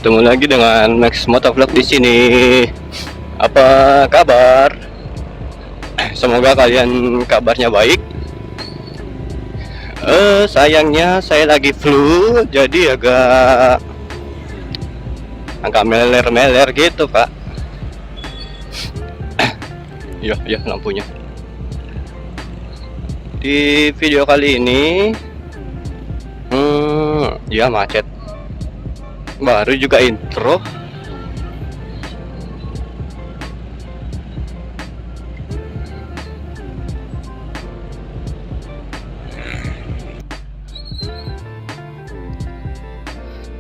Ketemu lagi dengan Max Motovlog di sini. Apa kabar? Semoga kalian kabarnya baik. Sayangnya saya lagi flu, jadi agak meler-meler gitu, Pak. Ya lampunya. Di video kali ini, ya macet. Baru juga intro.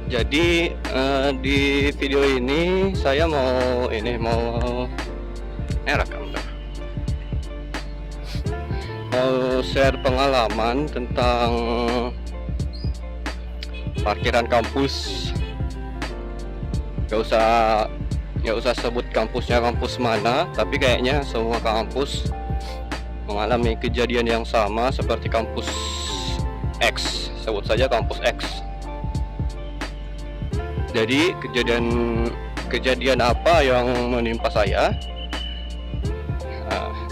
Jadi di video ini saya mau rekam, mau share pengalaman tentang parkiran kampus. Gak usah sebut kampusnya kampus mana, tapi kayaknya semua kampus mengalami kejadian yang sama seperti kampus X. Sebut saja kampus X. Jadi kejadian apa yang menimpa saya?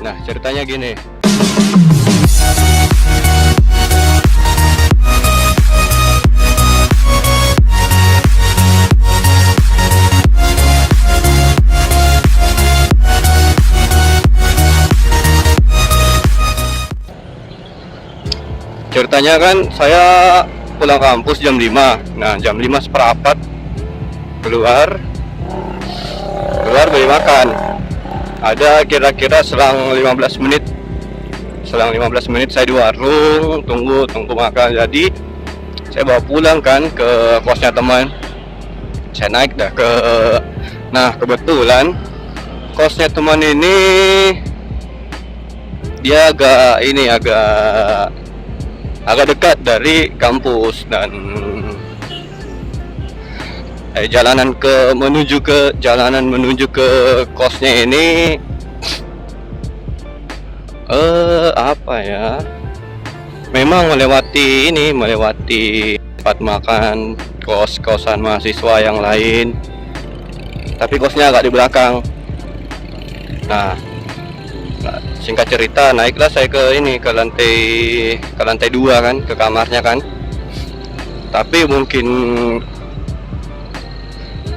Nah, ceritanya gini. Ceritanya kan saya pulang kampus jam 5. Nah, jam 5:15 keluar beli makan. Ada kira-kira selang 15 menit saya di warung tunggu makan. Jadi saya bawa pulang kan ke kosnya teman. Saya naik dah nah, kebetulan kosnya teman ini dia agak dekat dari kampus, dan jalanan menuju ke kosnya ini memang melewati tempat makan, kos-kosan mahasiswa yang lain, tapi kosnya agak di belakang. Nah, singkat cerita, naiklah saya ke lantai 2 kan, ke kamarnya kan. Tapi mungkin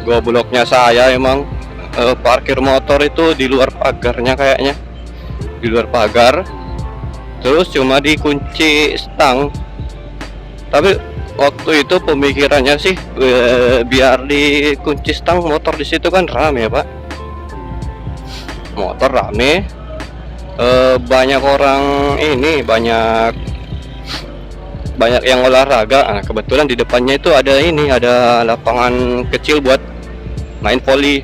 gobloknya saya emang parkir motor itu di luar pagarnya, kayaknya di luar pagar, terus cuma dikunci stang. Tapi waktu itu pemikirannya sih biar dikunci stang, motor di situ kan rame ya, Pak. Motor rame, banyak orang banyak yang olahraga. Nah, kebetulan di depannya itu ada lapangan kecil buat main volley.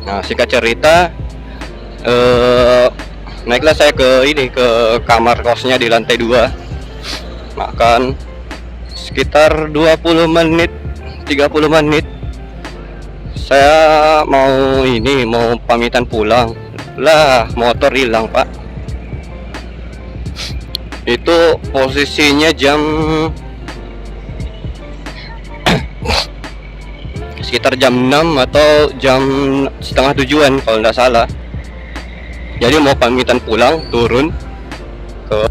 Nah, singkat cerita, naiklah saya ke kamar kosnya di lantai 2. Makan sekitar 20 menit 30 menit. Saya mau pamitan pulang. Lah, motor hilang, Pak. Itu posisinya sekitar jam 6 atau jam setengah 7-an kalau nggak salah. Jadi mau pamitan pulang, turun ke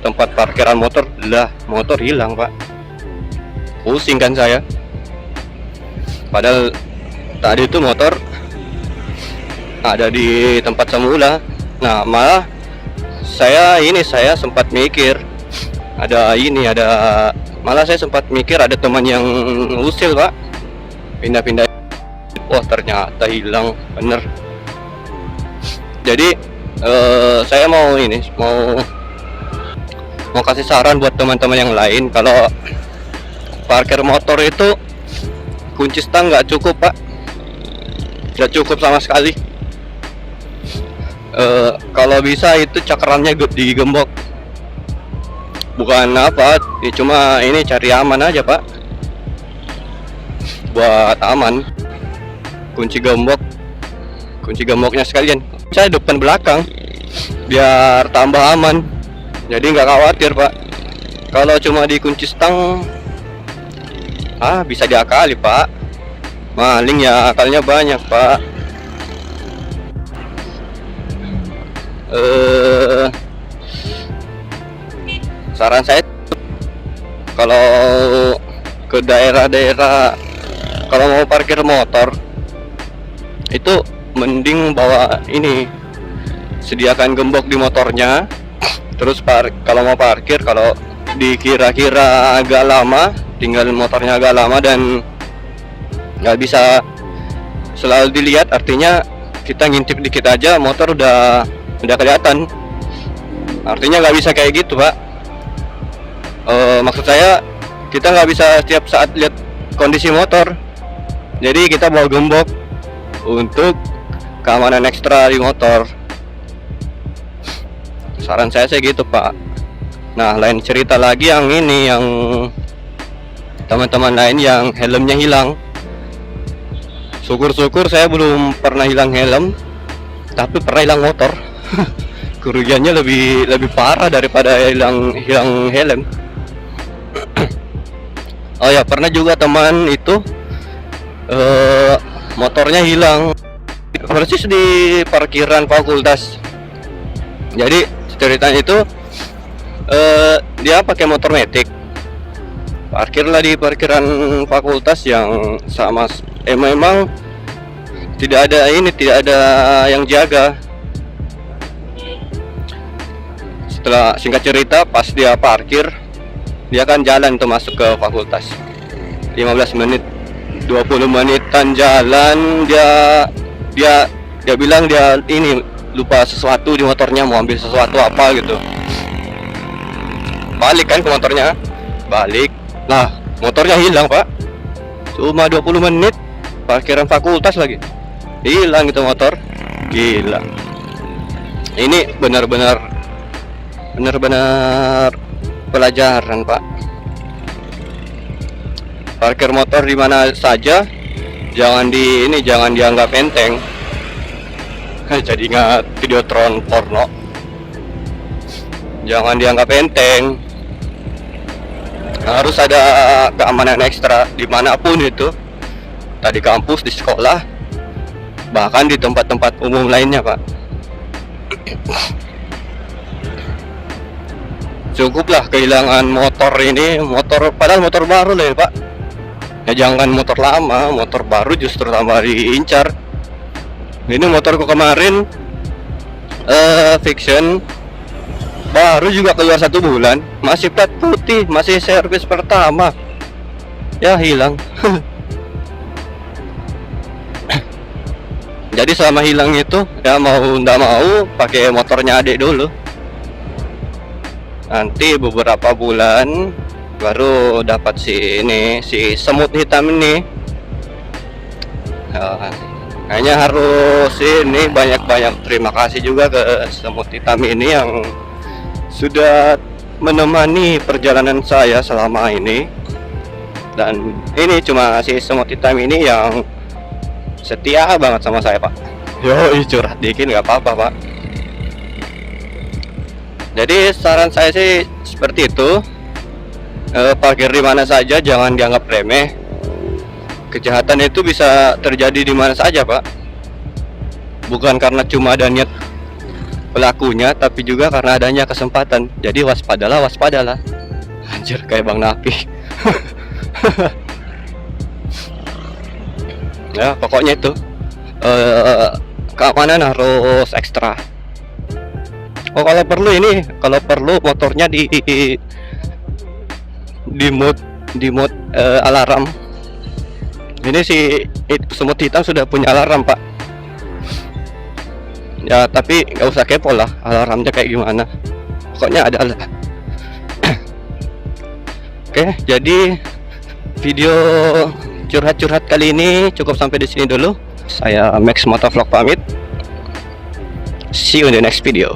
tempat parkiran motor. Lah, motor hilang, Pak. Pusing kan saya. Padahal tadi itu motor ada di tempat semula. Nah, malah saya sempat mikir ada teman yang usil, Pak, pindah-pindah. Wah, ternyata hilang bener. Jadi saya mau kasih saran buat teman-teman yang lain. Kalau parkir motor itu kunci stang nggak cukup, Pak, nggak cukup sama sekali. Kalau bisa itu cakrannya digembok. Bukan apa, cuma cari aman aja, Pak. Buat aman, kunci gemboknya sekalian saya depan belakang biar tambah aman. Jadi nggak khawatir, Pak. Kalau cuma dikunci stang Bisa diakali pak, maling ya akalnya banyak pak. Saran saya kalau ke daerah-daerah, kalau mau parkir motor itu mending bawa ini, sediakan gembok di motornya. Terus kalau mau parkir, kalau dikira-kira agak lama, tinggal motornya agak lama dan nggak bisa selalu dilihat, artinya kita ngintip dikit aja motor udah kelihatan. Artinya nggak bisa kayak gitu pak. Maksud saya kita nggak bisa setiap saat lihat kondisi motor, jadi kita bawa gembok untuk keamanan ekstra di motor. Saran saya sih gitu pak. Nah, lain cerita lagi yang ini, yang teman-teman lain yang helmnya hilang. Syukur-syukur saya belum pernah hilang helm, tapi pernah hilang motor. Kerugiannya lebih parah daripada hilang helm. Oh ya, pernah juga teman itu motornya hilang persis di parkiran fakultas. Jadi ceritanya itu dia pakai motor metik, parkirlah di parkiran fakultas yang sama, memang tidak ada yang jaga. Setelah singkat cerita, pas dia parkir, dia kan jalan tuh masuk ke fakultas 15 menit 20 menitan jalan, dia bilang dia ini lupa sesuatu di motornya, mau ambil sesuatu apa gitu. Balik kan ke motornya, balik, nah motornya hilang pak. Cuma 20 menit parkiran fakultas lagi hilang gitu motor. Gila, ini benar-benar pelajaran pak. Parkir motor di mana saja jangan dianggap enteng. Jadi ingat videotron porno, jangan dianggap enteng. Harus ada keamanan ekstra dimanapun itu, tadi kampus, di sekolah, bahkan di tempat-tempat umum lainnya pak. Cukuplah kehilangan motor ini, padahal motor baru lah ya pak. Ya jangan motor lama, motor baru justru tambah diincar. Ini motorku kemarin Fiction baru juga keluar 1 bulan, masih plat putih, masih servis pertama, ya hilang. Jadi selama hilang itu ya mau ndak mau pakai motornya adik dulu, nanti beberapa bulan baru dapat si semut hitam ini. Kayaknya harus ini banyak terima kasih juga ke semut hitam ini yang sudah menemani perjalanan saya selama ini. Dan ini cuma si semut hitam ini yang setia banget sama saya pak. Yoi, curhat dikit nggak apa-apa pak. Jadi saran saya sih seperti itu. Parkir di mana saja jangan dianggap remeh. Kejahatan itu bisa terjadi di mana saja pak. Bukan karena cuma ada niat pelakunya, tapi juga karena adanya kesempatan. Jadi waspadalah. Anjir, kayak Bang Napi. Ya pokoknya itu keamanan harus ekstra. Oh, kalau perlu motornya di mode alarm. Ini si semut hitam sudah punya alarm pak. Ya tapi nggak usah kepo lah alarmnya kayak gimana, pokoknya ada lah. Oke, jadi video curhat kali ini cukup sampai di sini dulu. Saya Max Motovlog pamit. See you in the next video.